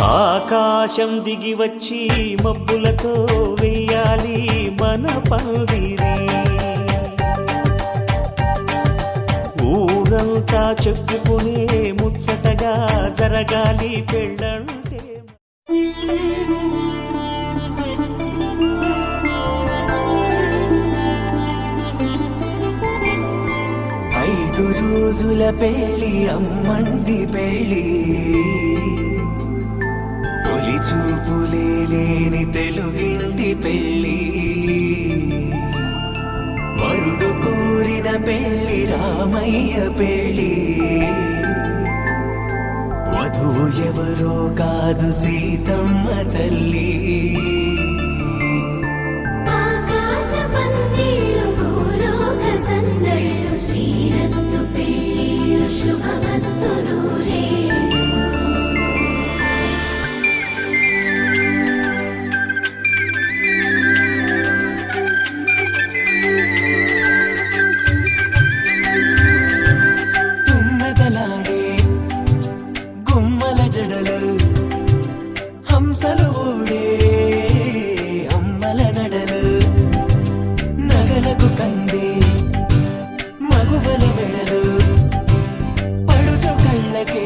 ఆకాశం దిగి వచ్చి మబ్బులతో వేయాలి మన పందిరి. ఊరంతా చెప్పుకునే ముచ్చటగా జరగాలి పెళ్ళంటే. 5 రోజుల పెళ్ళి అమ్మండి పెళ్ళి, తొలి చూపులే లేని తెలుగింటి పెళ్ళి. వరుడు కోరిన పెళ్ళి రామయ్య పెళ్ళి, వధువు ఎవరో కాదు సీతమ్మ తల్లి. హంసలు ఊడే అమ్మల నడలు, నగలకు కంది మగువల వెడలు, పడుచు కళ్ళకే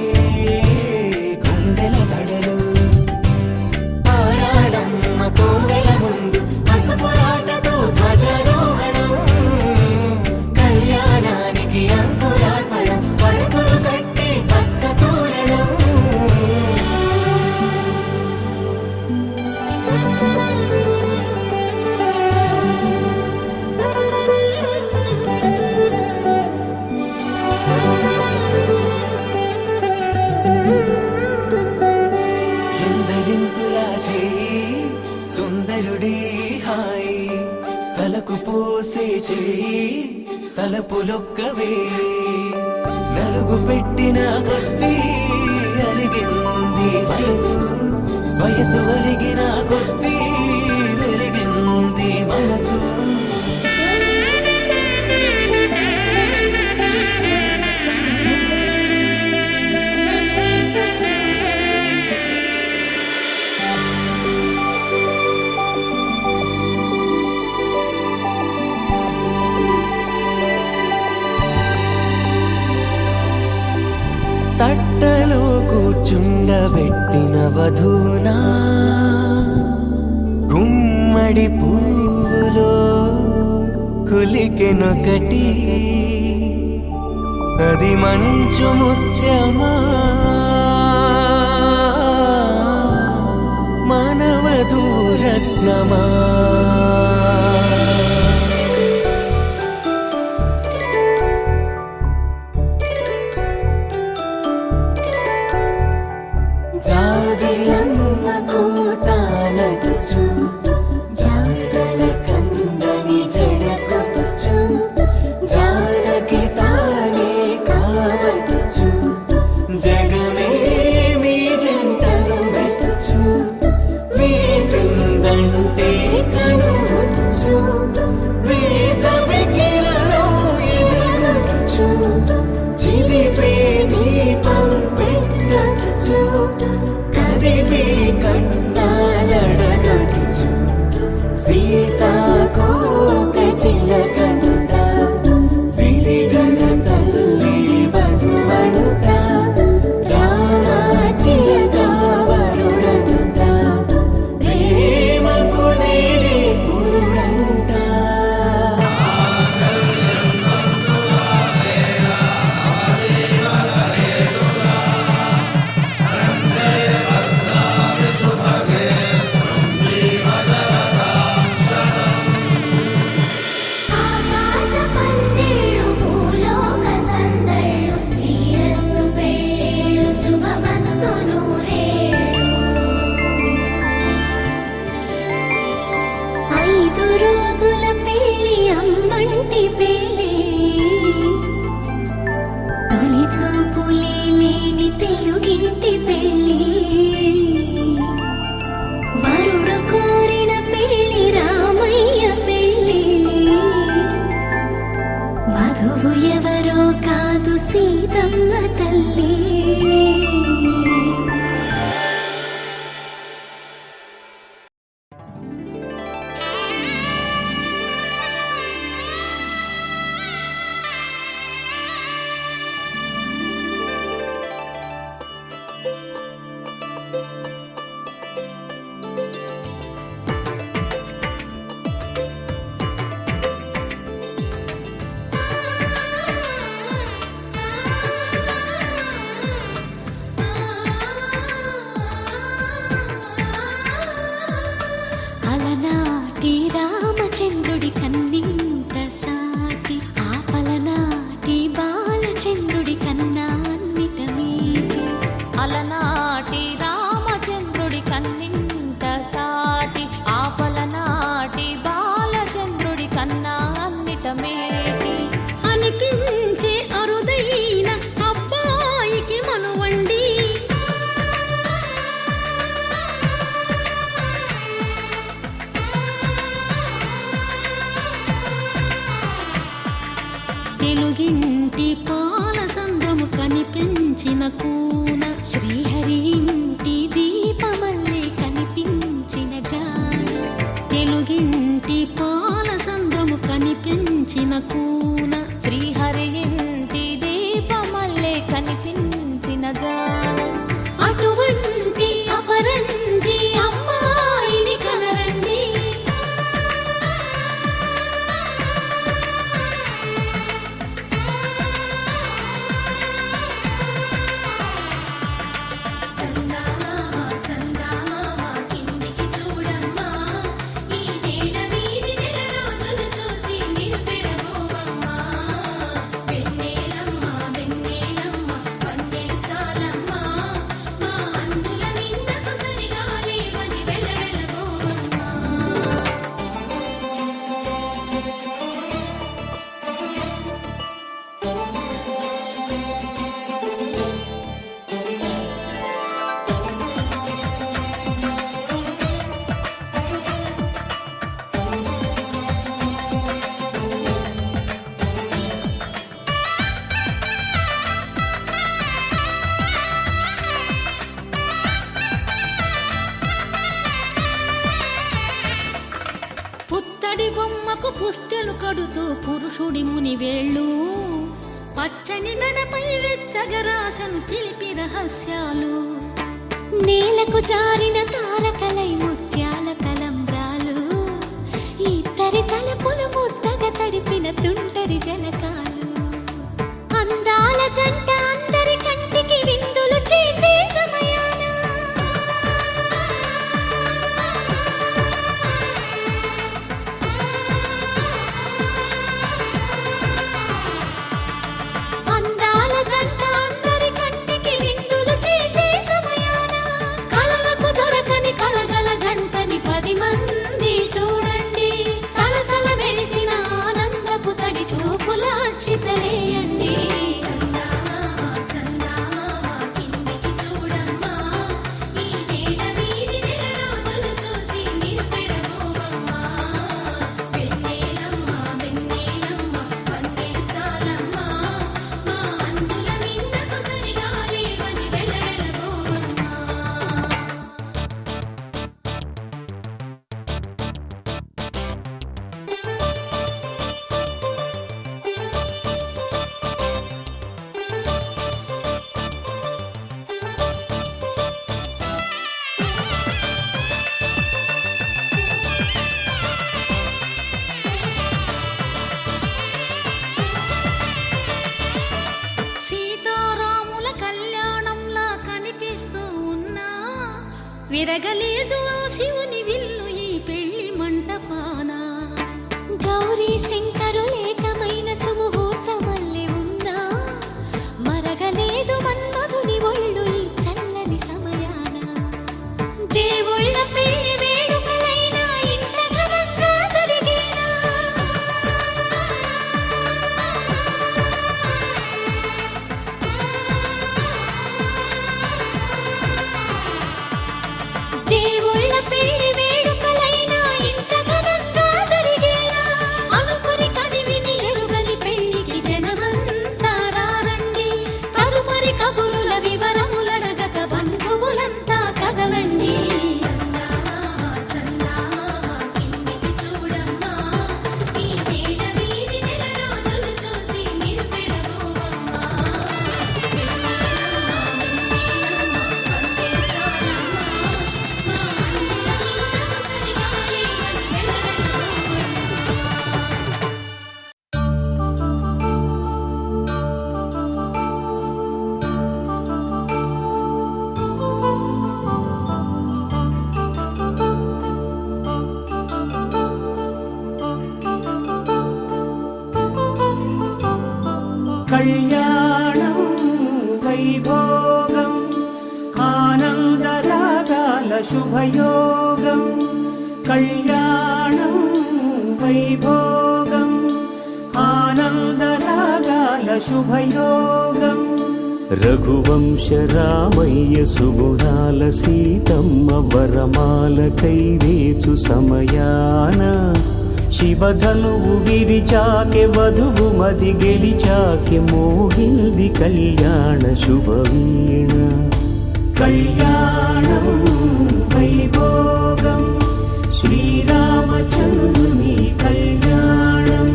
గుండెల తడలు. ఆరాడమ్మ కోవెల ముందు పసుపురాటతో ధ్వజారోహణం, కళ్యాణానికి అంకురార్పణం, పడుకులు కట్టి పచ్చ తోరణం. ఎందరింతులా చేయి సుందరుడి హాయి, తలకు పోసే చేయి తలపులొక్కవే. నలుగు పెట్టిన కొద్దీ అలిగింది వయసు, వయసు ఒలిగిన కొద్దీ వెలిగింది మనసు. తట్టలో కూర్చుండబెట్టిన వధూనా, గుమ్మడి పువ్వులో కులికెనొకటి, అది మంచు ముత్యమా మానవధూరత్నమా. జాబిలమ్మ కూతానదుచు, జాడల కందని జడకొచ్చు, జానకి తానే కావదుచు, జగమే మీ జంటను వెతుచు, వీసిందంటే కన కూన శ్రీహరి ఇంటి దీపమల్లే కనిపించిన జాడ తెలుగింటి పాల సంద్రము కనిపించిన కూన శ్రీహరి ఇంటి దీపమల్లే కనిపించిన జాడ అటువంటి అపరంజి అమ్మాయిని కనరండి పుత్తడి బొమ్మకు పుస్తెలు కడుతూ పురుషుడి ముని వేళ్ళు పచ్చని నడపై వెచ్చగరాసను చిలిపి రహస్యాలు నేలకు జారిన తారకలై ముత్యాల తలంబ్రాలు ఇద్దరి తలపులు ముద్దగా తడిపిన తుంటరి జలకాలు అందాల జంట అందరి కంటికి విందులు చేసే సమయాన అందాల జంట అందరి కంటికి విందులు చేసే సమయాన కలలకు దొరకని కలగల జంటని 10 మంది చూడండి తలతల మెరిసిన ఆనందపు తడి చూపుల అక్షితలేయండి సీతారాముల కళ్యాణంలా కనిపిస్తూ ఉన్నా విరగలేదు ఆ శివుని విల్లు ఈ పెళ్లి మంటపాన గౌరీ శంకరులేకమైన సుముహూర్తమల్లె ఉన్నా మరగలేదు మన్మధుని ఒళ్ళు ఈ చల్లని సమయాన దేవుళ్ళ పెళ్లి వేడుకలైనా ఇంత ఘనంగా జరిగేనా దేవుళ్ళ పెళ్లి వేడుకలైనా ఇంత ఘనంగా జరిగేనా అనుకుని కనివిని ఎరుగని పెళ్లికి జనమంతా రారండి తదుపరి కబురుల వివరములడగక బంధువులంతా కదలండి కళ్యాణం వైభోగం ఆనందరాగాల శుభయోగం కళ్యాణం వైభోగం ఆనందరాగాల శుభయోగం రఘువంశ రామయ్య సుగుణాల సీతమ్మ వరమాల కైవేచు సమయాన శివధనువు విరిచాకె వధువు మది గెలిచాకె మోగింది కళ్యాణ శుభవీణ. కళ్యాణం వైభోగం శ్రీరామచంద్రుని కళ్యాణం.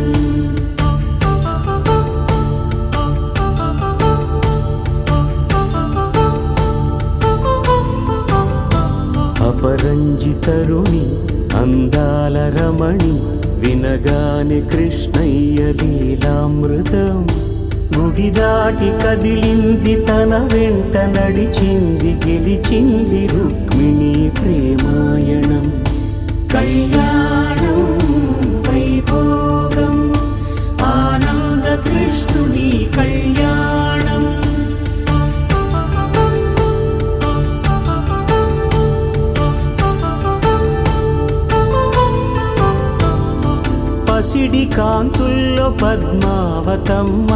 అపరంజి తరుణి అందాల రమణి వినగానే కృష్ణయ్య లీలామృతం. గుడి దాటి కదిలింది తన వెంట నడిచింది గెలిచింది రుక్మిణి ప్రేమాయణం. కళ్యాణం వైభోగం ఆనంద కృష్ణుని కళ్యాణం. పసిడి కాంతుల్లో పద్మావతమ్మ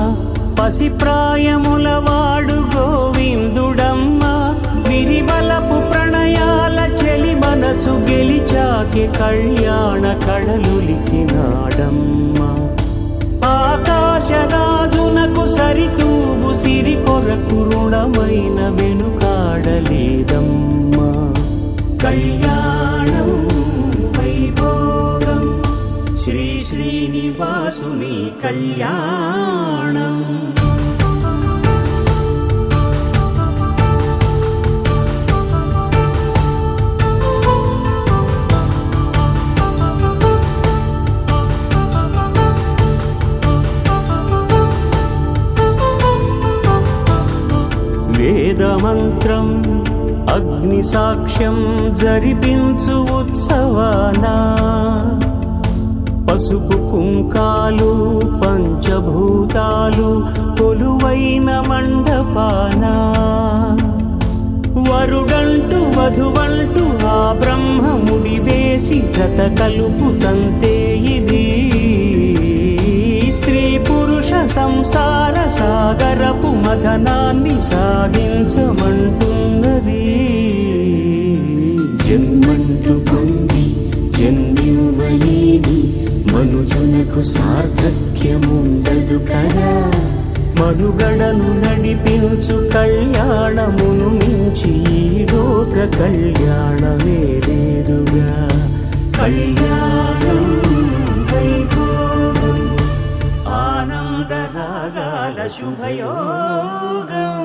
పసిప్రాయముల వాడు గోవిందుడమ్మ. విరివలపు ప్రణయాల చెలి మనసు గెలిచాకే కళ్యాణ కళలులికినాడమ్మ. ఆకాశరాజునకు సరితూబు సిరి కొరకు రుణమైన వెనుకాడలేదమ్మ. కళ్యాణం వైభోగం శ్రీ శ్రీనివాసుని కళ్యాణం. వేదమంత్రం అగ్ని సాక్ష్యం జరిపించు ఉత్సవానా. పసుపు కుంకాలు పంచభూతాలు కొలువైన మండపాన. వరుడంటూ వధువంటూ ఆ బ్రహ్మముడి వేసి జత కలుపుతంతే ఇది. స్త్రీ పురుష సంసార సాగరపు మథనాన్ని సాగించమంటున్నది. జన్మంటూ పొంది జన్మివ్వలేని మనుజునకు సార్థక్యముండదు కదా. మనుగడను నడిపించు కళ్యాణమును మించి ఈ లోక కళ్యాణమే లేదుగా. కళ్యాణం వైభోగం ఆనందరాగాల శుభయోగం.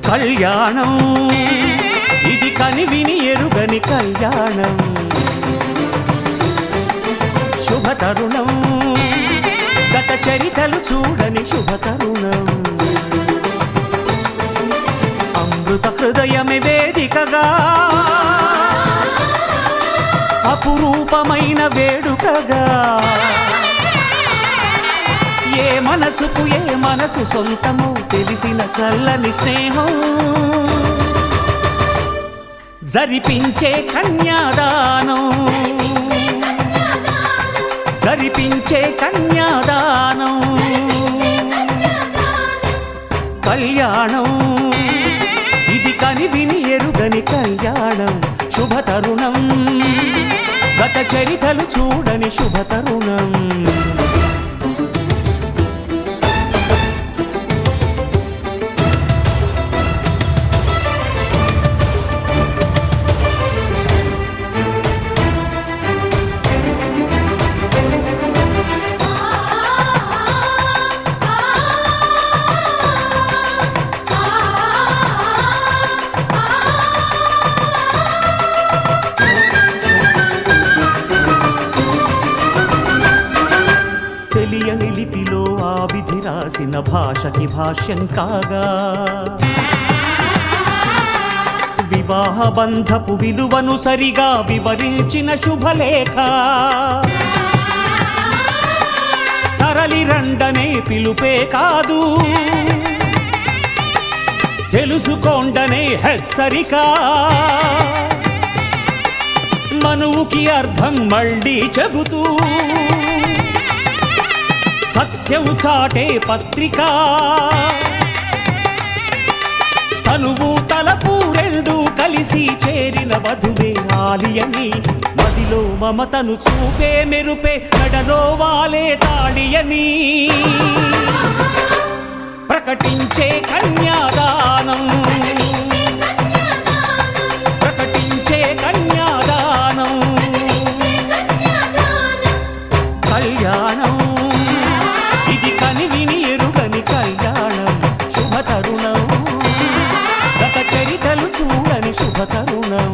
కళ్యాణం ఇది కనివిని ఎరుగని కళ్యాణం. శుభతరుణం గత చరితలు చూడని శుభతరుణం. అమృత హృదయమే వేదికగా అపురూపమైన వేడుకగా. ఏ మనసుకు ఏ మనసు సొంతమో తెలిసిన చల్లని స్నేహం. జరిపించే కన్యాదానం జరిపించే కన్యాదానం. కళ్యాణం ఇది కనివిని ఎరుగని కళ్యాణం. శుభతరుణం గత చరితలు చూడని శుభతరుణం. తెలియని లిపిలో ఆ విధి రాసిన భాషకి భాష్యం కాగా వివాహ బంధపు విలువను సరిగా వివరించిన శుభలేఖ తరలి రండనే పిలుపే కాదు తెలుసుకోండనే హెచ్చరిక మనువుకి అర్థం మళ్ళీ చెబుతూ సత్యం చాటే పత్రిక తనువు తలపు రెండు కలిసి చేరిన వధువే ఆలియని మదిలో మమతను చూపే మెరుపే మెడలో వాలే తాళియని ప్రకటించే కన్యాదానం ప్రకటించే కన్యాదానం కళ్యాణం ఇది కనివిని ఎరుగని కళ్యాణం శుభతరుణం గత చరితలు చూడని శుభతరుణం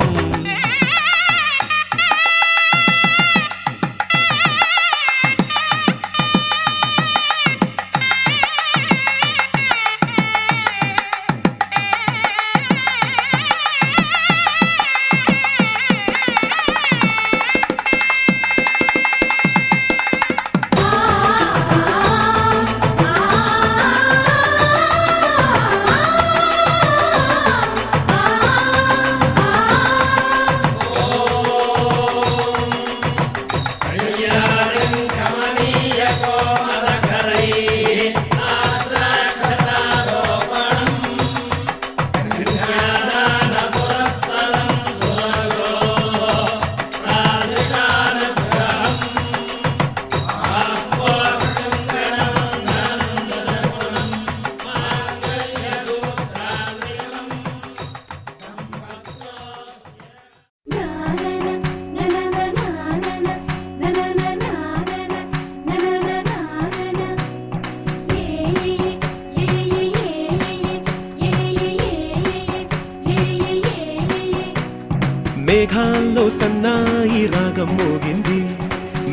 మేఘాల్లో సన్నాయి రాగం మోగింది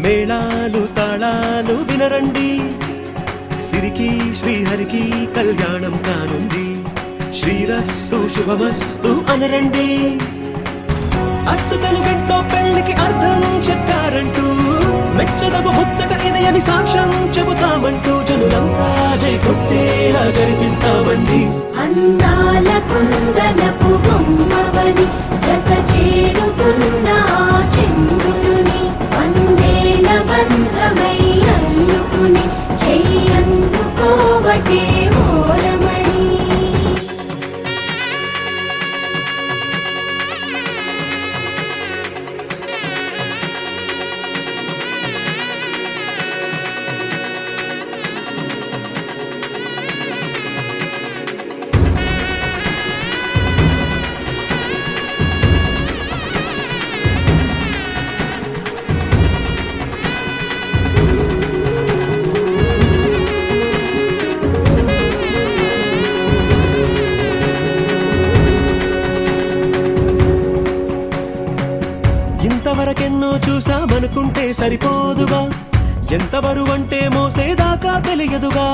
మేళాలు తాళాలు వినరండి సిరికి శ్రీహరికి కళ్యాణం కానుంది శ్రీరస్తు శుభమస్తు అనరండి అచ్చతలు గంటో పెళ్లికి అర్థం చెప్పారంటూ మెచ్చదగు ముచ్చట ఇది అని సాక్ష్యం చెబుతామంటూ జనులంతా జై కొట్టేలా జరిపిస్తామండి అందాల కుందనపు బొమ్మవని జత చేరుతున్న చంద్రుని వందేళ్ల బంధమై అల్లుకుని చెయ్యందుకోవటే ఓరమణి ఇంతవరకెన్నో చూసామనుకుంటే సరిపోదుగా ఎంత బరువంటే మోసేదాకా తెలియదుగా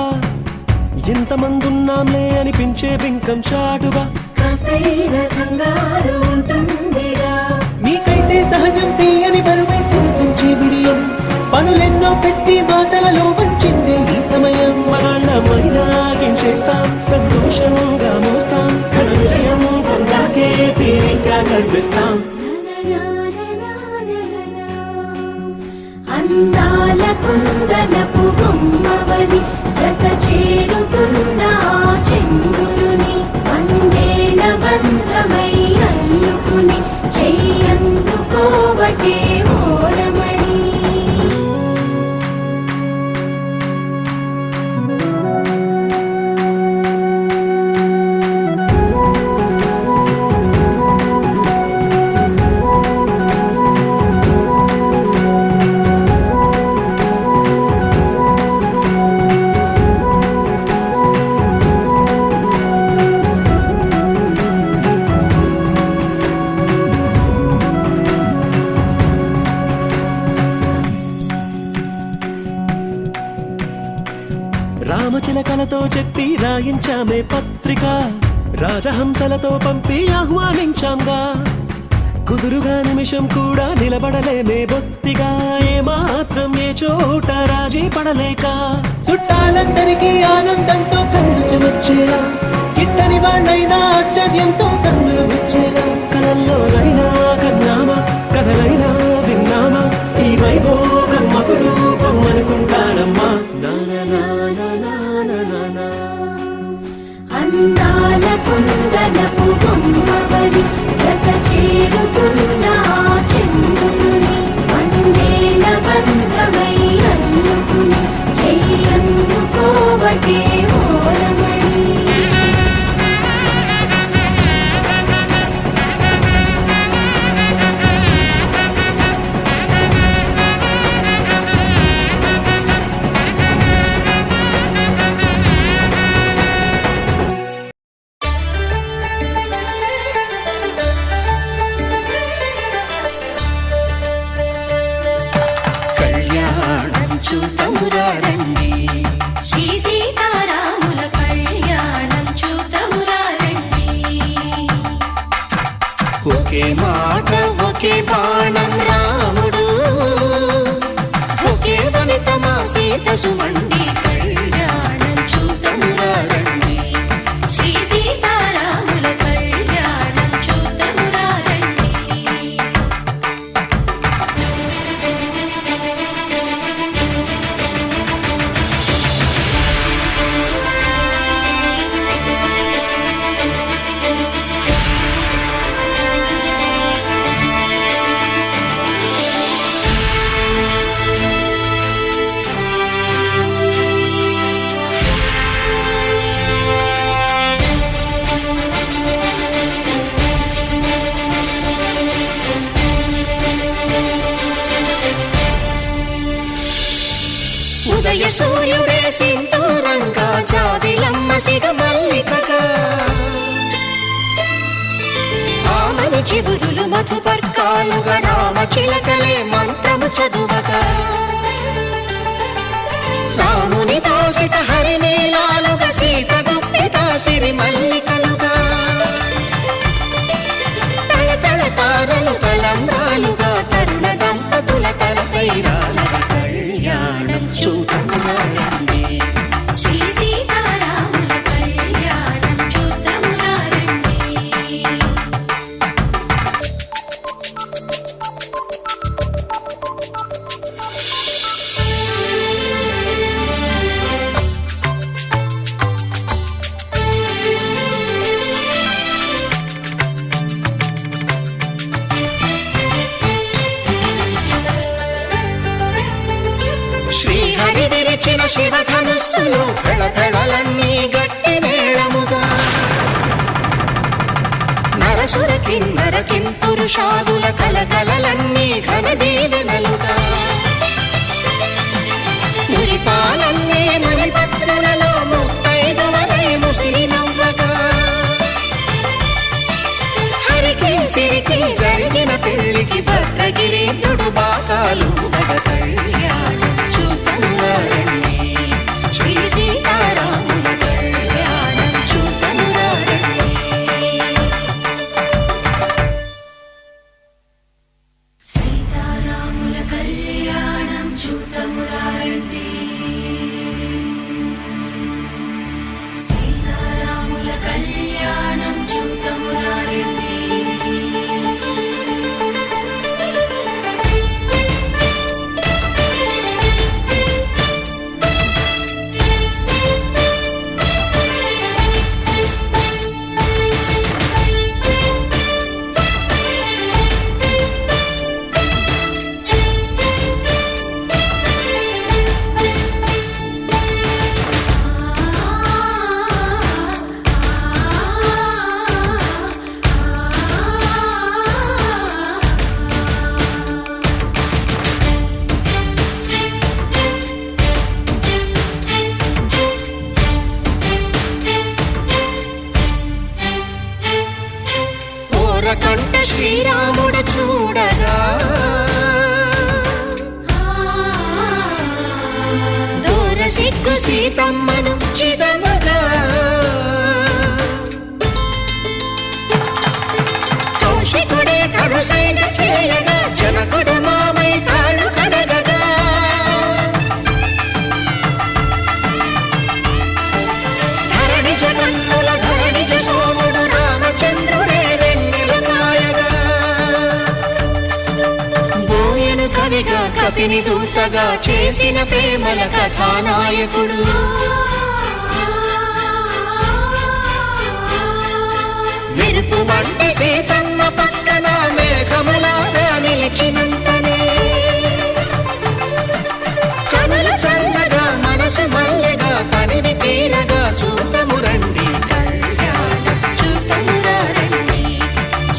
ఇంతమందున్నాంలే అనిపించే బింకం చాటుగా కాస్తైన కంగారు ఉంటుందిగా నీకైతే సహజం తీయని బరువై సిరిసంచే బిడియం పనులెన్నో పెట్టి మాటలలో వంచిందే ఈ సమయం మగాళ్ళమైనా ఏం చేస్తాం సంతోషంగా మోస్తాం ఘన విజయం పొందాకే తీరిగ్గా కనిపిస్తాం అందాల కుందనపు బొమ్మవని జత చేరుతున్న చంద్రుని వందేళ్ల బంధమై అల్లుకుని చెయ్యందుకోవటే ఓరమణి రామచిలకలతో చెప్పి రాయించామే పత్రిక, రాజహంసలతో పంపి ఆహ్వానించాంగా. కుదురుగా నిమిషం కూడా నిలబడలేమే బొత్తిగా, ఏమాత్రం ఏ చోట రాజీ పడలేక. చుట్టాలందరికీ ఆనందంతో కళ్ళు చెమర్చేలా, గిట్టని వాళ్ళైనా ఆశ్చర్యంతో కన్నులు వచ్చేలా. కలల్లోనైనా కన్నామా, కథలైనా విన్నామా, ఈ వైభోగం అపురూపం అనుకుంటానమ్మా. అందాల కుందనపు బొమ్మవని జత చేరుతున్న ఆ చంద్రుని, వందేళ్ల బంధమై అల్లుకుని చెయ్యందుకోవటే ఓరమణి. చూతమురారండి, శ్రీ సీతారాముల కళ్యాణం చూతమురారండి. ఒకే మాట ఒకే బాణం రాముడు, ఒకే వనిత మా సీత సుమండి, కళ్యాణం చూతమురారండి. శ్రీ సీతారాముల కళ్యాణం చూతమురారండి. ఉదయ సూర్యుడే సింధూరంగా, జాబిలమ్మ సిగ మల్లికగా, ఆమని చివురులు మధుపర్కాలుగా, రామ చిలకలే మంత్రము చదువగా, రాముని దోసిట హరినీలాలుగా, సీత గుప్పిట సిరి మల్లికలుగా, తళతళ తారలు తలంబ్రాలుగా, తరుణ దంపతుల తలపై రాలగా, కళ్యాణం చూతమురారండి. శ్రీ సీతారాముల కళ్యాణం చూతమురారండి. శ్రీహరి విరిచిన శివధనుస్సులు, కళకళలన్నీ గట్టి మేళముగా, నరసుర కిన్నర కింపురుషాదుల కలకలలన్నీ ఘన దీవెనలుగా, మురిపాలన్నీ మణిపత్రులలో ముత్తైదువలై ముసిరి నవ్వగా, హరికి సిరికి జరిగిన పెళ్లికి భద్రగిరీంద్రుడు బాకాలు మగ, కళ్యాణం చూతమురారండి. శ్రీ సీతారాముల కళ్యాణం చూతమురారండి. సీతారాముల కళ్యాణం చూతమురారండి. సీతారాముల కళ్యాణం చూతమురారండి. సిగ్గు సీతమ్మను చిదమగా కౌశికుడే కరుసైన చేయగా జనకుడు మామై కాళ్ళు కడగగా ధరణి జగన్నుల ధరణిజ సోముడు రామచంద్రుడే వెన్నెల కాయగా బోయను కవిగా కపిని దూతగా చేసిన ప్రేమల కథానాయకుడు మెరుపు వంటి సీతమ్మ పక్కన మేఘములాగా నిలిచినంతనే కనులు చల్లగా మనసు మల్లెగా తనివి తీరగా చూతము రండి కళ్యాణం చూతమురా రండి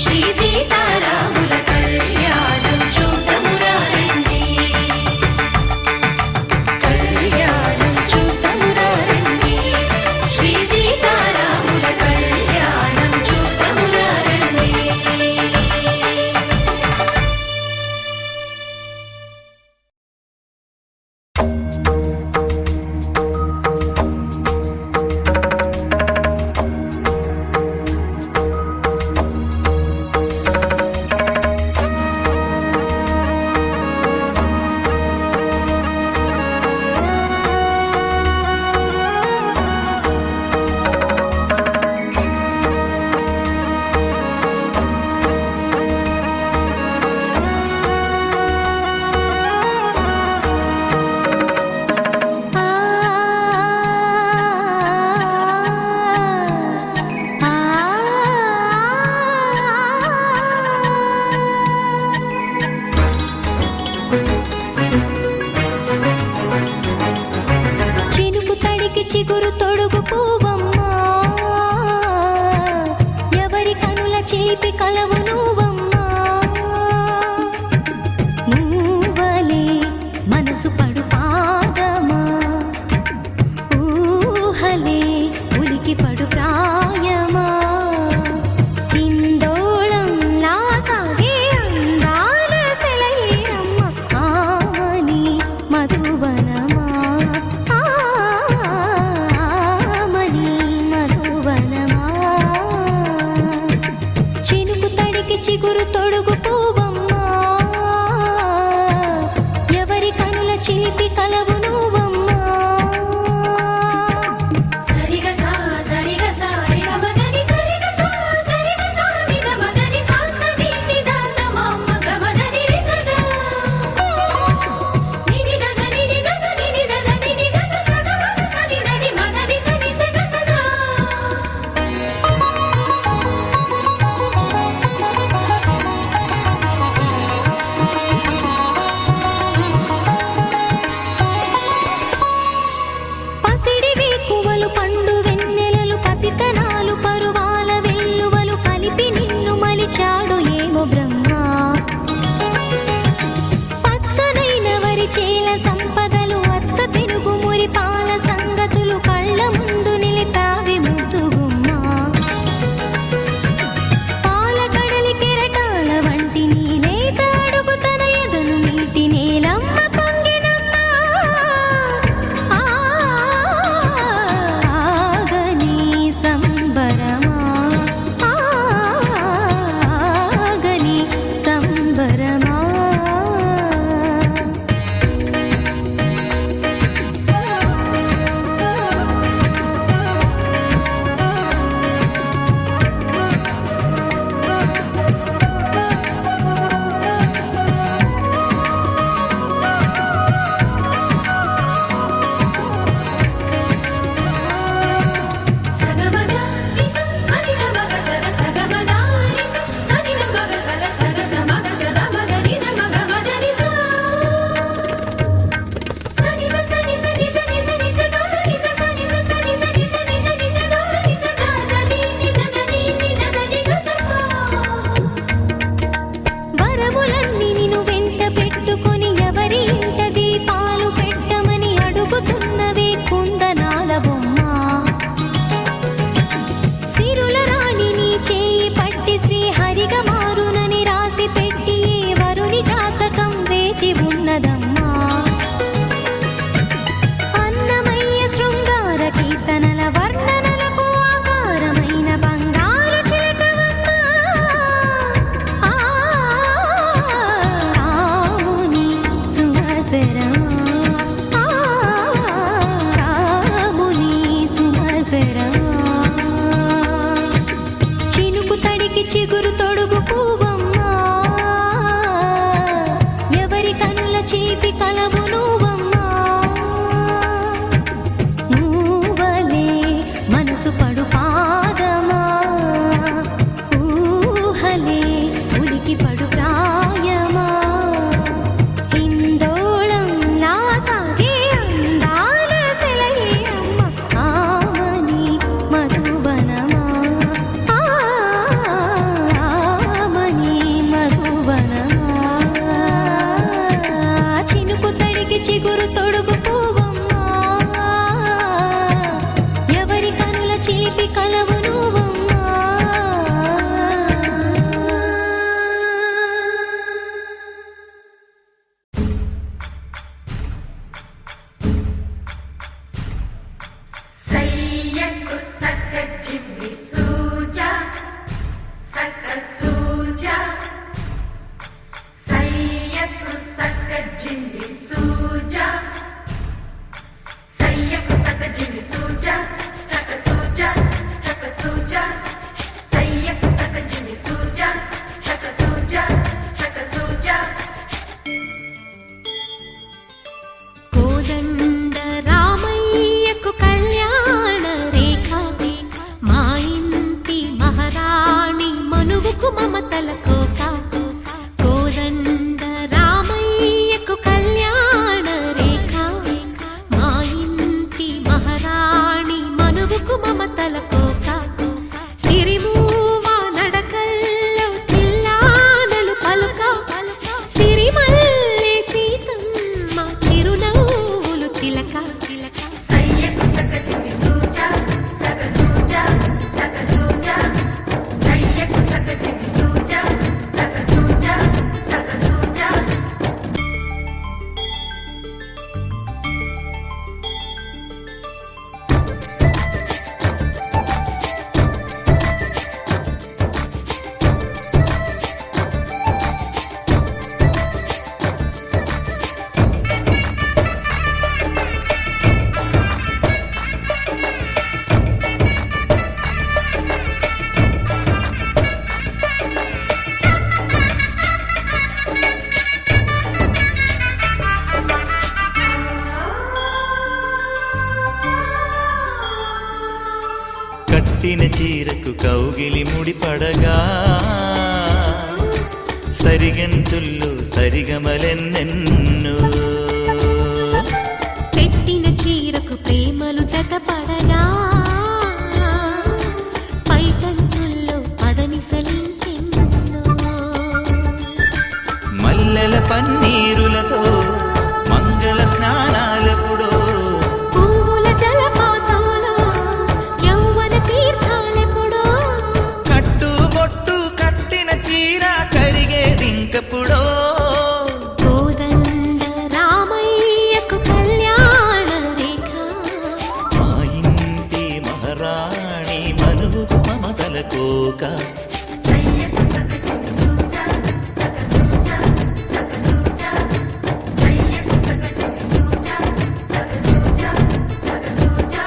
శ్రీ సీతారాముల కళ్యాణం చూతమురా రండి కళ్యాణం చూతమురా రండి శ్రీ సీతారాముల కళ్యాణం చూతమురా రండి చినుకు తడికి చిగురు తొడుగు పూవమ్మా ఎవరి కనుల చిలిపి కలవు నువ్వమ్మా నువ్వలే మనసు పడు పాదమా ఊహలే ఉలికి పడు ప్రాయమా హిందోళం నా సాగే అందాల సెలయేరమ్మ ఆమని మధువనమా ఆమని మధువనమా చినుకు తడికి చిగురు తొడుగు పూవమ్మా ఎవరి కనుల చిలిపి కలవు నువ్వమ్మా సరిగా సా సరిగా సా రిగ మదని సరిగా సా సరిగా సా నిద మదని సా సని నిదాత మమ్మ గమదని రిసదా నిని దద నిని దద నిని దద నిని దద సద మగ సని దని మదని సని సగ సదా పసిడి వేకువలు పండు వెన్నెలలు పసితనాలు పరువాల వెల్లువలు కలిపి నిన్ను మలిచాడు ఏమో బ్రహ్మ పచ్చనైన వరి చేల సంపదలు అచ్చ తెలుగు మురి పాల సంగతులు కళ్ళ ముందు నిలిపావి ముద్దుగుమ్మ పాల కడలి కెరటాల వంటి నీలేత అడుగు తన ఎదను నీటి నేలమ్మ పొంగినమ్మ ఆగని సంబరమా ఆగని సంబరమా చిలిపి కలవు నువ్వమ్మా నువ్వలే మనసు పడు పాదమా ఊహలే ఉలికి పడు ప్రాయమా హిందోళం నా సాగే అందాల సెలయేరమ్మ ఆమని మధువనమా ఆమని మధువనమా చినుకు తడికి చిగురు తొడుగు పువ్వమ్మా ఎవరి కనుల చిలిపి కలవు నువ్వమ్మా సయ్యకు సక్క జిమ్మి సూజా సక్క సూజా సయ్యకు సక్క జిమ్మి సూజా సయ్యకు సక్క జిమ్మి సూజా సక్క సూజా సక్క సూజా సయ్యకు సక్క జిమ్మి సూజా సక్క సూజా సక్క సూజా కోదండ రామయ్యకు కళ్యాణ రేఖ మా ఇంటి మహారాణి మనువుకు మమతల కోక కోదండ రామయ్యకు కళ్యాణ రేఖ మా ఇంటి మహారాణి మనువుకు మమతల కోక సిరిమూవా నడకల్లో తిల్లానలు పలుక సిరిమల్లె సీతమ్మ చిరునవ్వులు చిలక సయ్యకు సక్క జిమ్మి సూజా సక్క సూజా సక్క సూజా సయ్యకు సక్క జిమ్మి సూజా సక్క సూజా సక్క సూజా కట్టిన చీరకు కౌగిలి ముడిపడగా సరిగంతుల్లో సరిగమలెన్నెన్నో పెట్టిన చీరకు ప్రేమలు జతపడగా పైటంచుల్లో పదనిసలింకెన్నో మల్లెల పన్నీరులతో మంగళ స్నానాలెప్పుడో పువ్వుల జలపాతంలో యౌవన తీర్థాలెప్పుడో కట్టు బొట్టు కట్టిన చీర కరిగేదింకప్పుడో కోదండ రామయ్యకు కళ్యాణ రేఖ మా ఇంటి మహారాణి మనువుకు మమతల కోక సయ్యకు సక్క జిమ్మి సూజా సక్క సూజా సక్క సూజా సయ్యకు సక్క జిమ్మి సూజా సక్క సూజా సక్క సూజా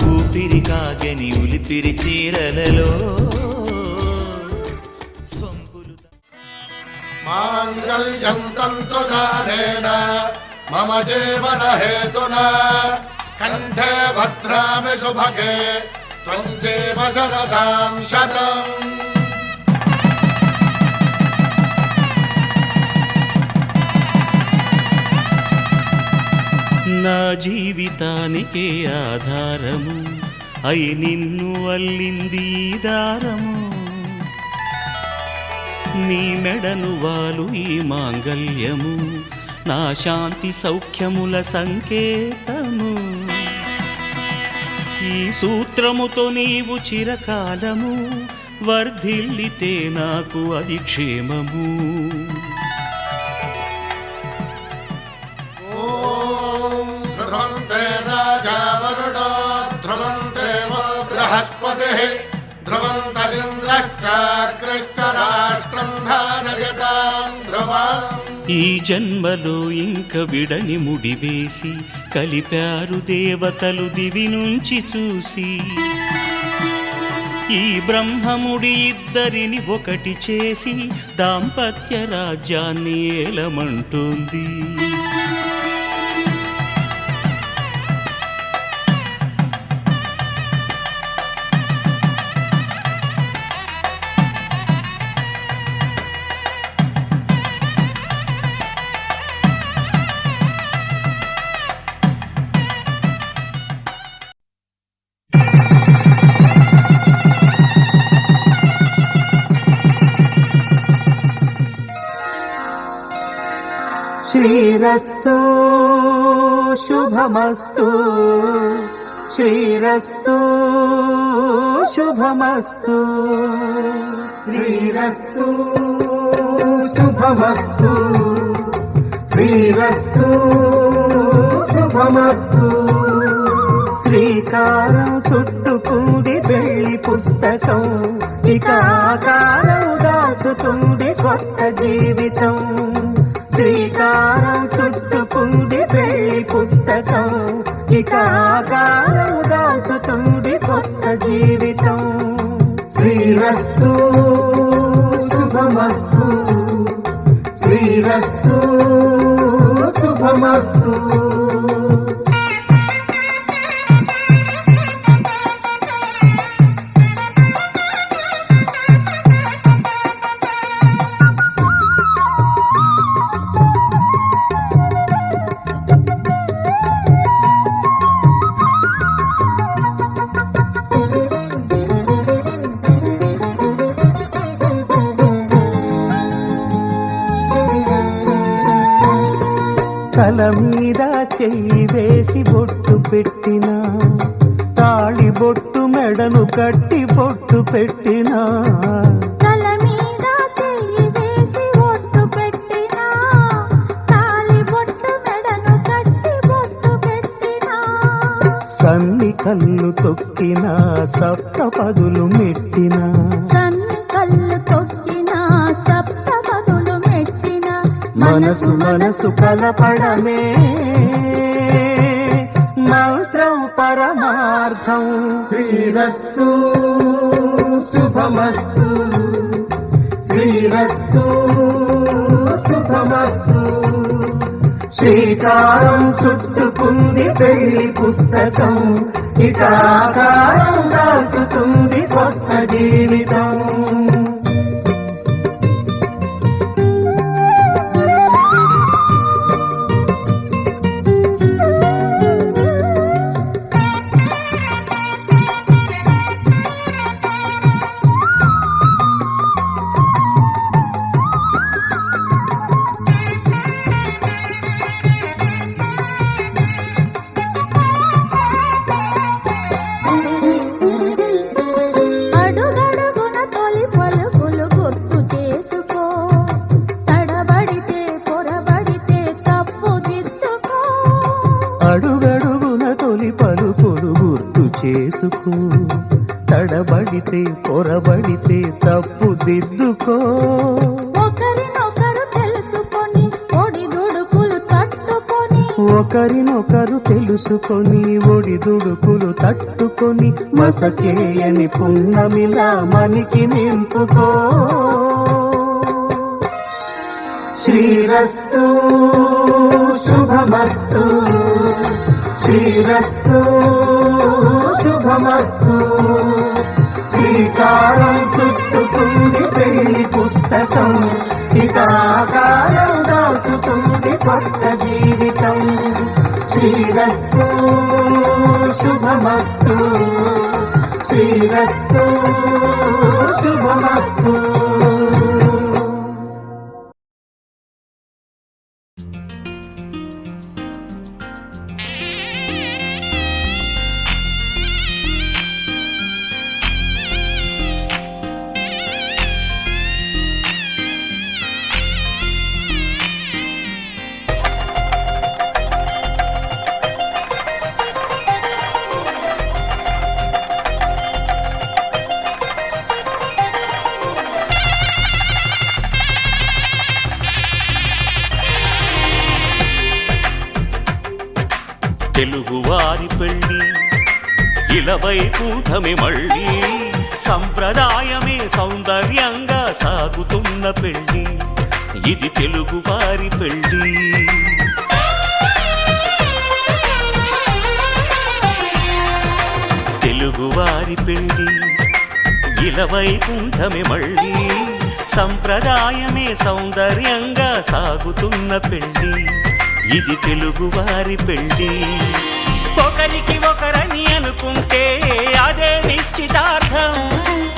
ఊపిరి కాగని ఉలిపిరి చీరలలో సొంపులు మాంగళ్యం తంతునానేన మమ జీవన హేతునా కంఠే భద్రామి శుభగే త్వం జీవ శరదాం శతం. నా జీవితానికే ఆధారము అయి నిన్ను అల్లింది ఈ దారము నీ మెడను వాలు ఈ మాంగల్యము నా శాంతి సౌఖ్యముల సంకేతము ఈ ఈ సూత్రముతో నీవు చిరకాలము వర్ధిల్లితే నాకు అది క్షేమము. ఓం ధ్రువంతే రాజా వరుడో ధ్రువంతే వో బృహస్పతిః ధ్రువంతరింద్రశ్చాగ్రశ్చ రాష్ట్రం ధారయతాం ధ్రువం. ఈ జన్మలో ఇంక విడని ముడివేసి కలిపారు దేవతలు దివి నుంచి చూసి. ఈ బ్రహ్మముడి ఇద్దరిని ఒకటి చేసి దాంపత్య రాజ్యాన్ని ఏలమంటుంది. శ్రీరస్తు శుభమస్తు శ్రీరస్తు శుభమస్తు శ్రీరస్తు శుభమస్తు శ్రీరస్తు శుభమస్తు. శ్రీకారం చుట్టుకుంది పెళ్లి పుస్తకం, ఇక ఆకారం దాచుతుంది కొత్త జీవితం. శ్రీకారం చుట్టుకుంది పెళ్లి పుస్తకం, ఇక ఆకారం దాచుతుంది కొత్త జీవితం. శ్రీరస్తు శుభమస్తు శ్రీరస్తు శుభమస్తు. తల మీద చెయ్యి వేసి బొట్టు పెట్టినా, తాళి బొట్టు మెడను కట్టి బొట్టు పెట్టినా. తల మీద చెయ్యి వేసి బొట్టు పెట్టినా, తాళి బొట్టు మెడను కట్టి బొట్టు పెట్టినా. సన్ని కళ్ళు తొక్కినా, సప్త పదులు మెట్టినా. సన్ని కళ్ళు తొక్కినా, సప్త పదులు మెట్టినా. మనసు మనసు కలపడమే మంత్రం పరమార్థం. శ్రీరస్తు శుభమస్తు శ్రీరస్తు శుభమస్తు. శ్రీకారం చుట్టుకుంది పెళ్లి పుస్తకం, ఇక ఆకారం దాచుతుంది కొత్త జీవితం. అడుగడుగున తొలి పలుకులు గుర్తు చేసుకో, తడబడితే పొరబడితే తప్పు దిద్దుకో. అడుగడుగున తొలి పలుకులు గుర్తు చేసుకో, తడబడితే పొరబడితే తప్పు దిద్దుకో. ఒకరినొకరు తెలుసుకొని ఒడిదుడుకులు తట్టుకొని, ఒకరినొకరు తెలుసుకొని ఒడిదుడుకులు తట్టుకొని, మసకేయని పున్నమిలా మనికి నింపుకో. శ్రీరస్తు శుభమస్తు శ్రీరస్తు శుభమస్తు. శ్రీకారం చుట్టుకుంది పెళ్లి పుస్తకం, ఇక ఆకారం దాచుతుంది కొత్త జీవితం. శ్రీరస్తు శుభమస్తు శ్రీరస్తు శుభమస్తు. తెలుగువారి పెళ్ళి ఇలవైకుంఠమే మళ్ళీ సంప్రదాయమే సౌందర్యంగా సాగుతున్న పెళ్ళి ఇది తెలుగువారి పెళ్ళి తెలుగువారి పెళ్ళి ఇలవైకుంఠమే మళ్ళీ సంప్రదాయమే సౌందర్యంగా సాగుతున్న పెళ్ళి ఇది తెలుగువారి పెళ్ళి ఒకరికి ఒకరని అనుకుంటే అదే నిశ్చితార్థం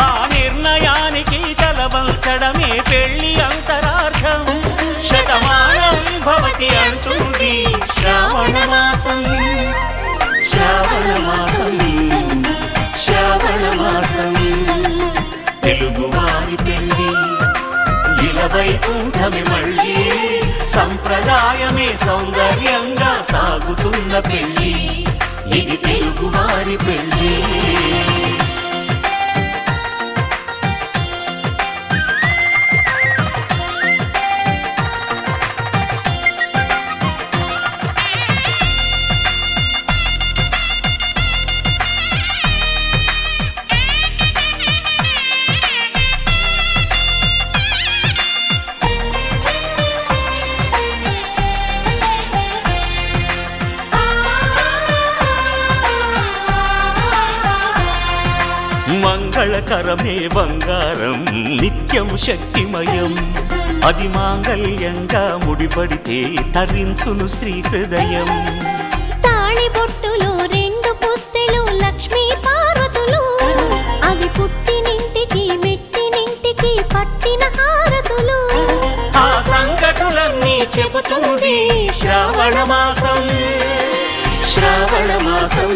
ఆ నిర్ణయానికి తలవంచడమే పెళ్ళి అంతరార్థం శతమానం భవతి అంటుంది శ్రావణ మాసం శ్రావణ మాసం శ్రావణ మాసం తెలుగువారి పెళ్ళి ఇలవైకుంఠమే మళ్ళీ సంప్రదాయమే సౌందర్యంగా సాగుతున్న పెళ్ళి ఇది తెలుగువారి పెళ్ళి మంగళకరమే బంగారం నిత్యం శక్తిమయం అది మాంగళ్యంగా ముడిపడితే తరించును స్త్రీ హృదయం తాళిబొట్టులో రెండు పుస్తెలు లక్ష్మీ పార్వతులు అవి పుట్టినింటికి మెట్టినింటికి పట్టిన హారతులు ఆ సంగతులన్నీ చెబుతుంది శ్రావణ మాసం శ్రావణ మాసం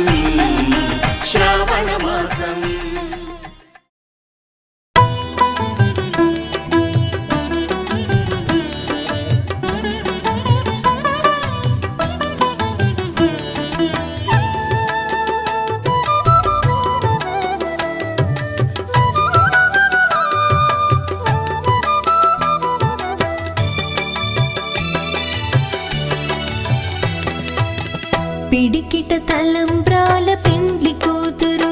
శ్రావణ మాసం పిడికిట తలంబ్రాల పెండ్లి కూతురు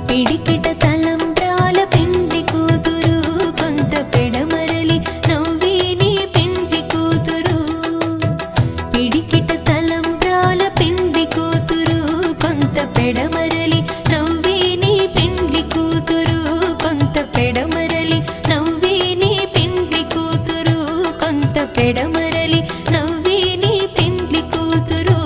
పిడికిట తలంబ్రాల పెండ్లి కూతురు కొంత పెడమరలి నవ్వే నీ పెండ్లి కూతురు పిడికిట తలంబ్రాల పెండ్లి కూతురు కొంత పెడమరలి నవ్వే నీ పెండ్లి కూతురు కొంత పెడమరలి నవ్వే నీ పెండ్లి కూతురు కొంత పెడమరలి నవ్వే నీ పెండ్లి కూతురు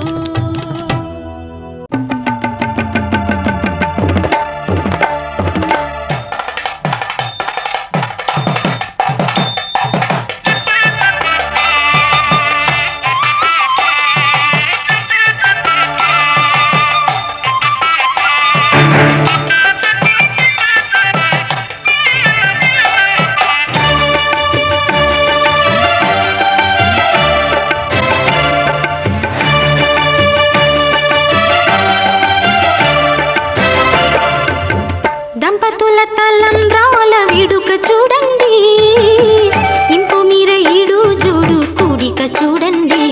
దంపతుల తలంబ్రాల వేడుక చూడండి ఇంపు మీర ఈడు జోడు కూడిక చూడండి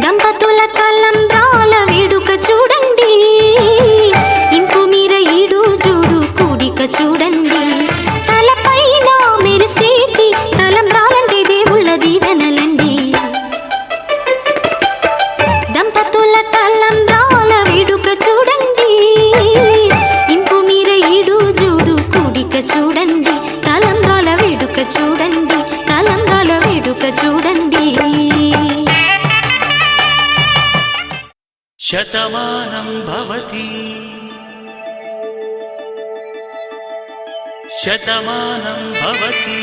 దంపతుల తలంబ్రాల వేడుక చూడండి ఇంపు మీర ఈడు జోడు కూడిక చూడండి తలపైన మెరిసేటి తలంబ్రాలంటే దేవుళ్ళ దీవెనలండి దంపతుల తలంబ్రాల వేడుక చూడండి ఇంపు మీర ఈడు జోడు కూడిక చూడండి తలంబ్రాల వేడుక చూడండి తలంబ్రాల వేడుక చూడండి శతమానం భవతి శతమానం భవతి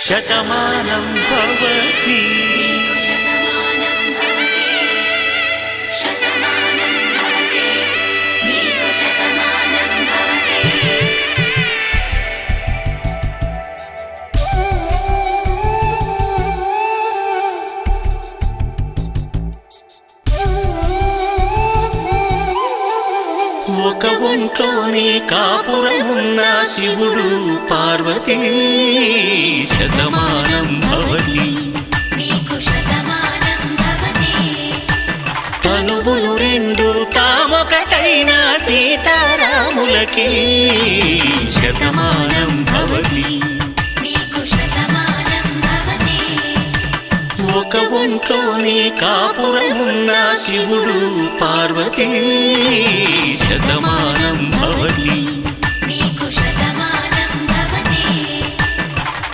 శతమానం భవతి ఒక ఒంట్లోనే కాపురమున్న శివుడు పార్వతీ శతమానం భవతి తనువులు రెండు తామొకటైన సీతారాములకి శతమానం భవతి ఒక ఒంట్లోనే కాపురమున్న శివుడు పార్వతీ శతమానం భవతి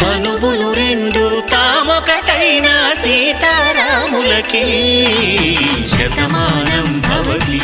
తనువులు రెండు తామొకటైన సీతారాములకి శతమానం భవతి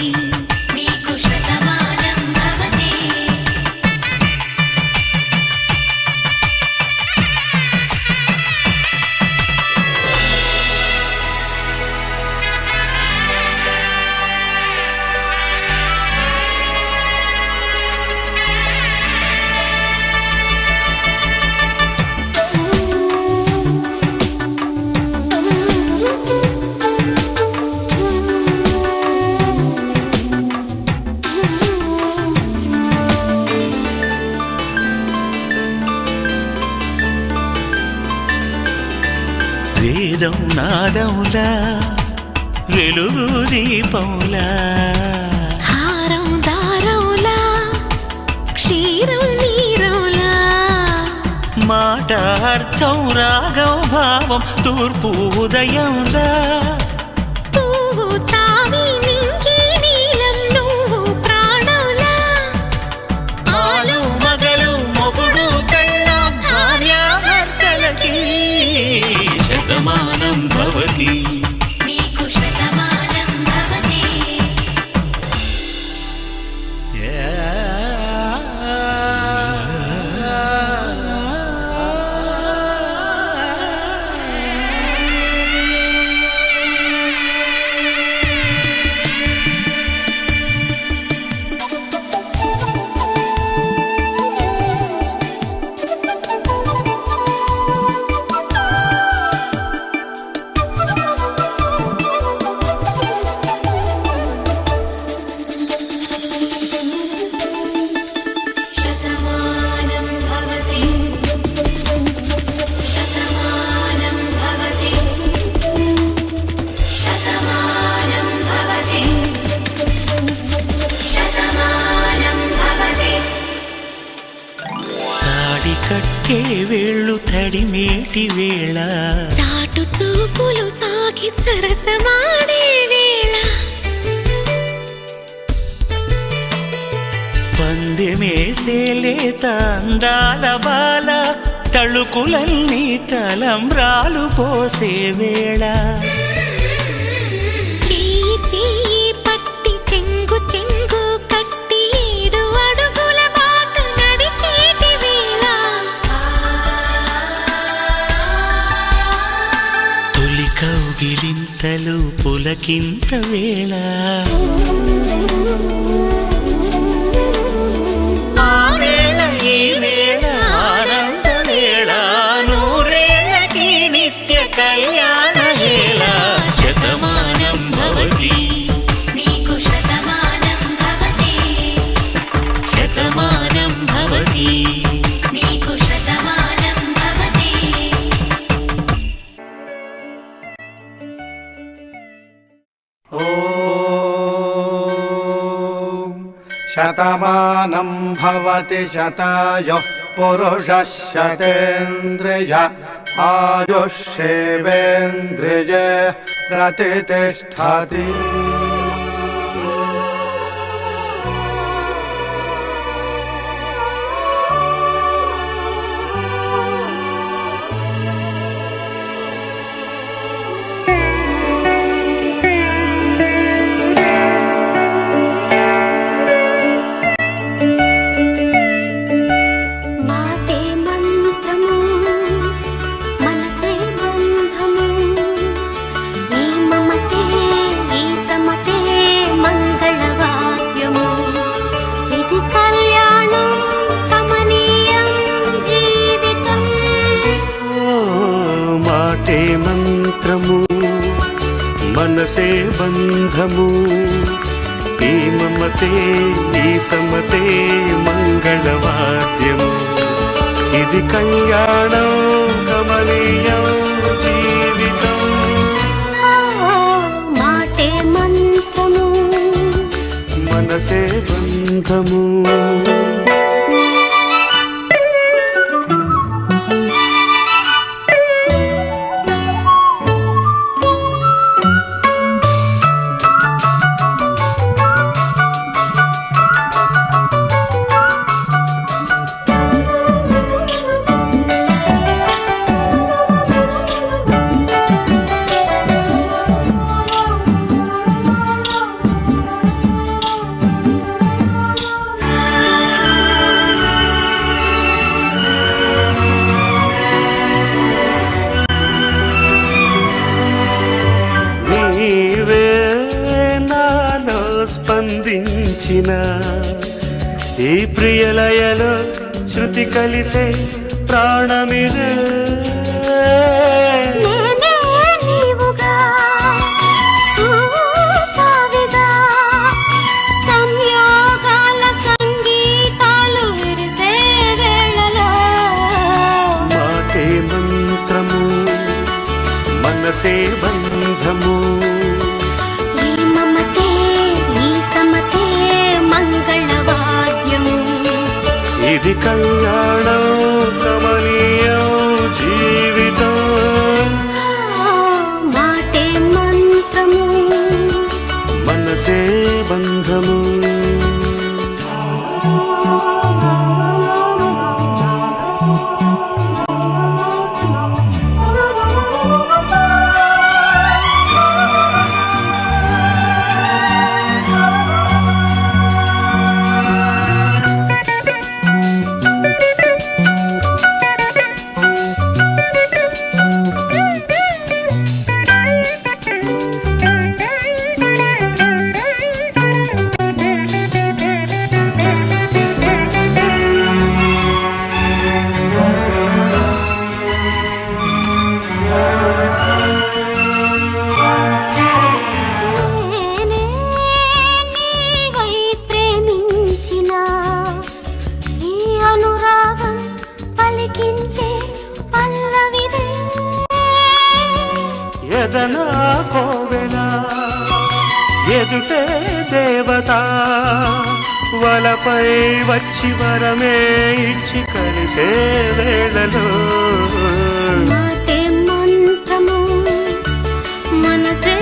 వేదం నాదములా వెలుగు దీపములా హారం దారములా క్షీరం నీరములా మాట అర్థం రాగం భావం తూర్పు ఉదయంలా పువ్వు తావి నింగి నీలం నువ్వు ప్రాణంలా ఆలు మగలు మొగుడు కళ్ళ భార్యాభర్తలకి శతమానం భవతి తాకే వేళ్ళు తడిమేటి వేళ చాటు చూపులు సాగి సరసమాడే వేళ పందెమేసేలేత అందాల బాల తళుకులన్నీ తలంబ్రాలు పోసే వేళ చెయ్యి చెయ్యి పట్టి చెంగు చెంగు కట్టి 7 అడుగుల బాట నడిచేటి వేళ తొలి కౌగిలింతలు పులకింత వేళ ఆ వేళ ఈ వేళ ఆనంద వేళ నూరేళ్ళకి నిత్య కళ్యాణ వేళ శతమానం భవతి నీకు శతమానం భవతి శతమానం భవతి నీకు శతమానం భవతి శతమానం భవతి శతాయుః పురుషः శతేంద్రియ ఆయుష్యేవేంద్రియే ప్రతిష్ఠతి మాటే మంత్రము మనసే బంధము ఈ మమతే ఈ సమతే మంగళవాద్యము ఇది కళ్యాణం కమనీయం జీవితం మాటే మంత్రము మనసే బంధము ఈ మమతే ఈ సమతే మంగళవాద్యము ఇది కళ్యాణం కమనీయం జీవితం మాటే మంత్రము మనసే బంధము నీవే నాలో స్పందించిన ఈ ప్రియలయలో శృతి కలిసే ప్రాణమిదే నేనే నీవుగా తావిగా సంయోగాల సంగీతాలు విరిసే వేళలో మాటే మంత్రము మనసే బంధము ఈ మమతే ఈ సమతే మంగళవాద్యము ఇది కళ్యాణం కమనీయం జీవితం మాటే మంత్రము మనసే బంధము ఎదనా కోవెల ఎదుటే దేవత వలపై వచ్చి వరమే ఇచ్చి కలిసే వేళలో మాటే మంత్రము మనసే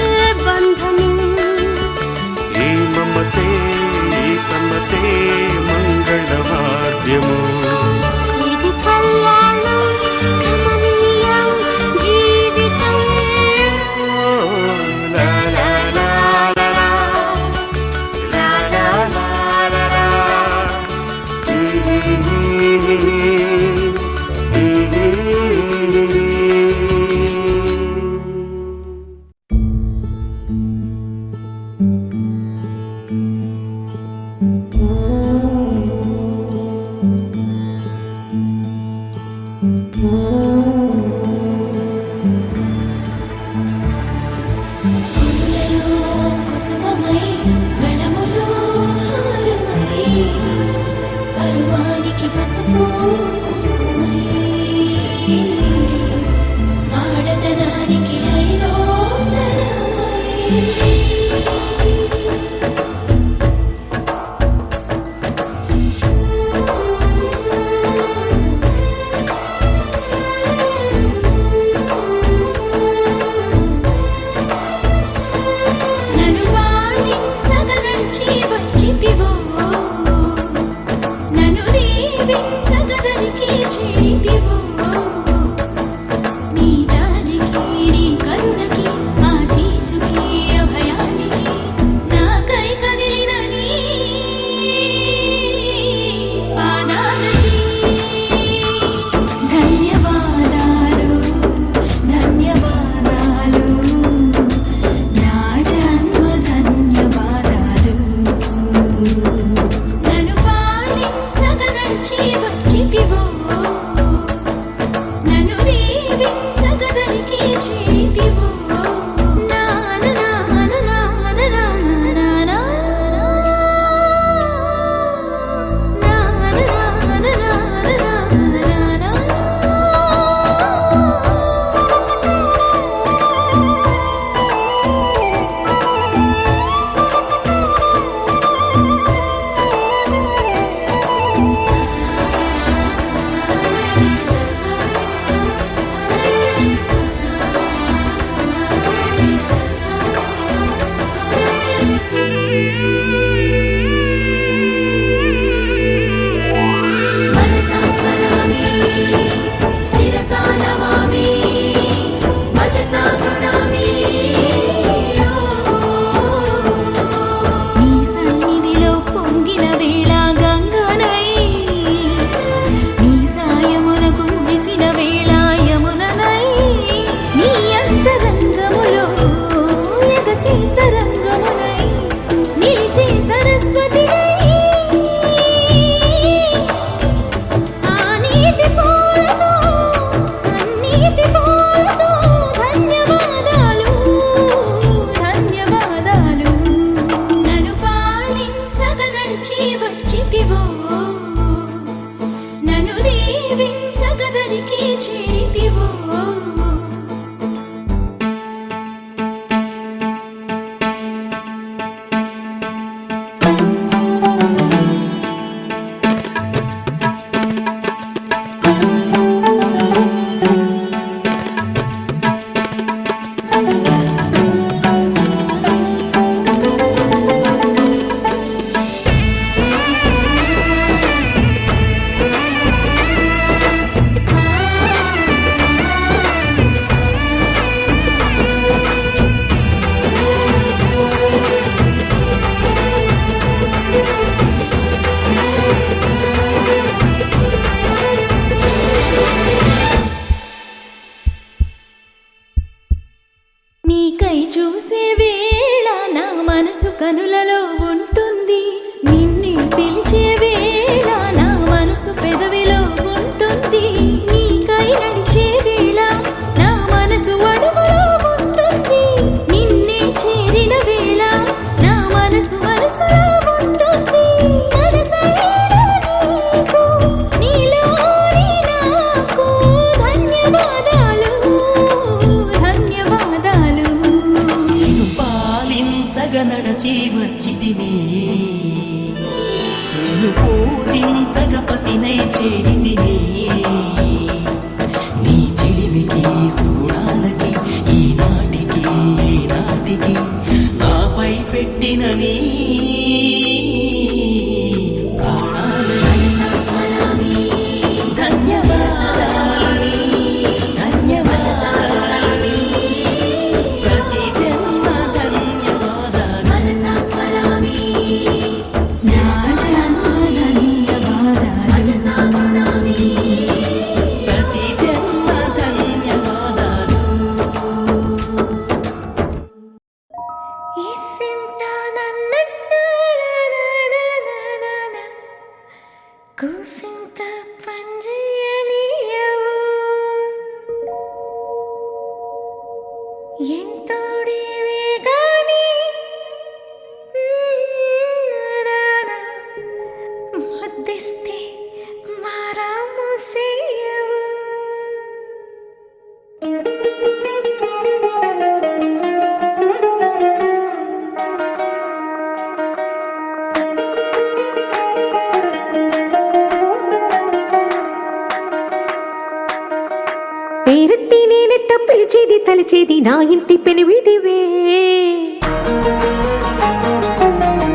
బంధము ఈ మమతే ఈ సమ్మతే మంగళవాద్యము ఇది కళ్యాణం కమనీయం జీవితం లా లా లా లా లా. లా లా లా లా లా. కురులలో కుసుమమై గణములో హారమై పరువానికి పసుపు కుంకుమై ఆడతనానికి ఐదో తనమై నన్ను వాయించగ నడిచి వచ్చితివో నన్ను దీవించగ దరికి చేరితివో నీ జాలికి నీ కరుణకి ఆశీసుకి అభయానికి నాకై కదిలిన నీ పాదాలకి ధన్యవాదాలు ధన్యవాదాలు నా జన్మ ధన్యవాదాలు నన్ను పాలించగ నడిచి వచ్చితివో నన్ను దీవించగ దరికి చేరితివో నాన నాన నాన నాన నాన నాన నాన నాన మనసా స్మరామి శిరసా నమామి వచసా గృణామి నీ సన్నిధిలో పొంగిన వేళ గంగనై నీ సాయమునకు మురిసిన వేళ యముననై నీ అంతరంగములో ఎగసి తరంగమునై నిలిచే సరస్వతినై ఆ నీటి పూలతో కన్నీటి పూలతో ధన్యవాదాలు ధన్యవాదాలు నన్ను పాలించగ నడిచి వచ్చితివో నన్ను దీవించగ దరికి చేరితివో నీకై చూసే వేళ నా మనసు కనులలో ఉంటుంది నిన్ను పిలిచే వేళ నా మనసు పెదవిలో ఉంటుంది నీకై నడిచే వేళ నా మనసు అడుగులో ఉంటుంది నిన్నే చేరిన వేళ నా మనసు మనసులో ఉంటుంది మనసైన నీకు నీలోని నాకు ధన్యవాదాలు ధన్యవాదాలు నేను పాలించగ నడచి వచ్చితిని నిన్ను పూజించగపతినై చేరితిని నీ చిలిమికి సూడాలకి ఈనాటికి ఏనాటికి నాపై పెట్టిన నీ ప్రాణాలని ధన్యవాదాలు ధన్యవాదాలు ప్రతి జన్మ ధన్యవాదాలు ప్రతి జన్మ ధన్యవాదాలు కూసింత పండ్రియనియవు ఎంతోడివే గాని ముద్దిస్తే మారాము సేయవు పేరట్టి నేనెట్ట పిలిచేది తలిచేది నా ఇంటి పెనివిటివే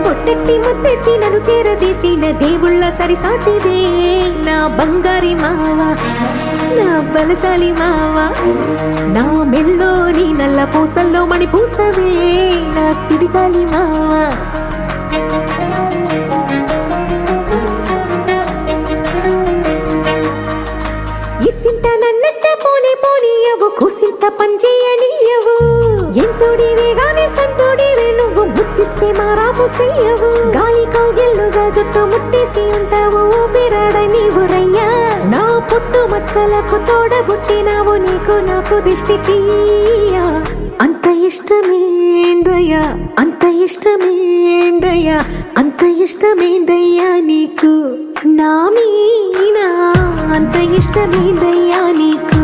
పొట్టెట్టి ముద్దెట్టి నన్ను చేరదీసిన దేవుళ్ళ సరిసాటివే నా బంగారి మావ నా బలశాలి మావ నా మెల్లోని నల్ల పూసల్లో మణి పూసవే నా సిడిగాలి మావ ఇసింత నన్నట్ట పోనే పోనీయవు కూసింత పంచేయనీయవు ఎంతోడివే గాని సంతోడివే నువ్వు ముద్దిస్తే మారాము చెయ్యవు గాలి కౌగిల్లుగా జుట్టు ముట్టేసి ఉంటావు ఊపిరాడ నీవు రయ్యా నా పుట్టు మచ్చలకు తోడబుట్టినావు నీకు నాకు దిష్టికి అంత ఇష్టమేందయ్యా అంత ఇష్టమేందయ్యా అంత ఇష్టమేందయ్యా నీకు నా మీనా అంత ఇష్టమేందయ్యా నీకు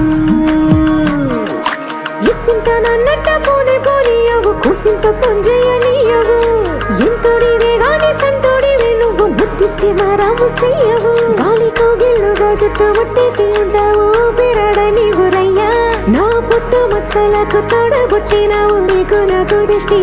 ఇసింత నన్నట్ట పోనే పోనీయవు కూసింత పొంజయ్యనీయవు ఎంతోడివే గాని సంతోడివే నువ్వు ముద్దిస్తే మారాము చెయ్యవు గాలి కౌగిల్లుగా జుట్టు ముట్టేసి ఉంటావు బిరాడ నీవు రయ్యా నా పుట్టు మచ్చలకు తోడబుట్టినావు నీకు నాకు దిష్టి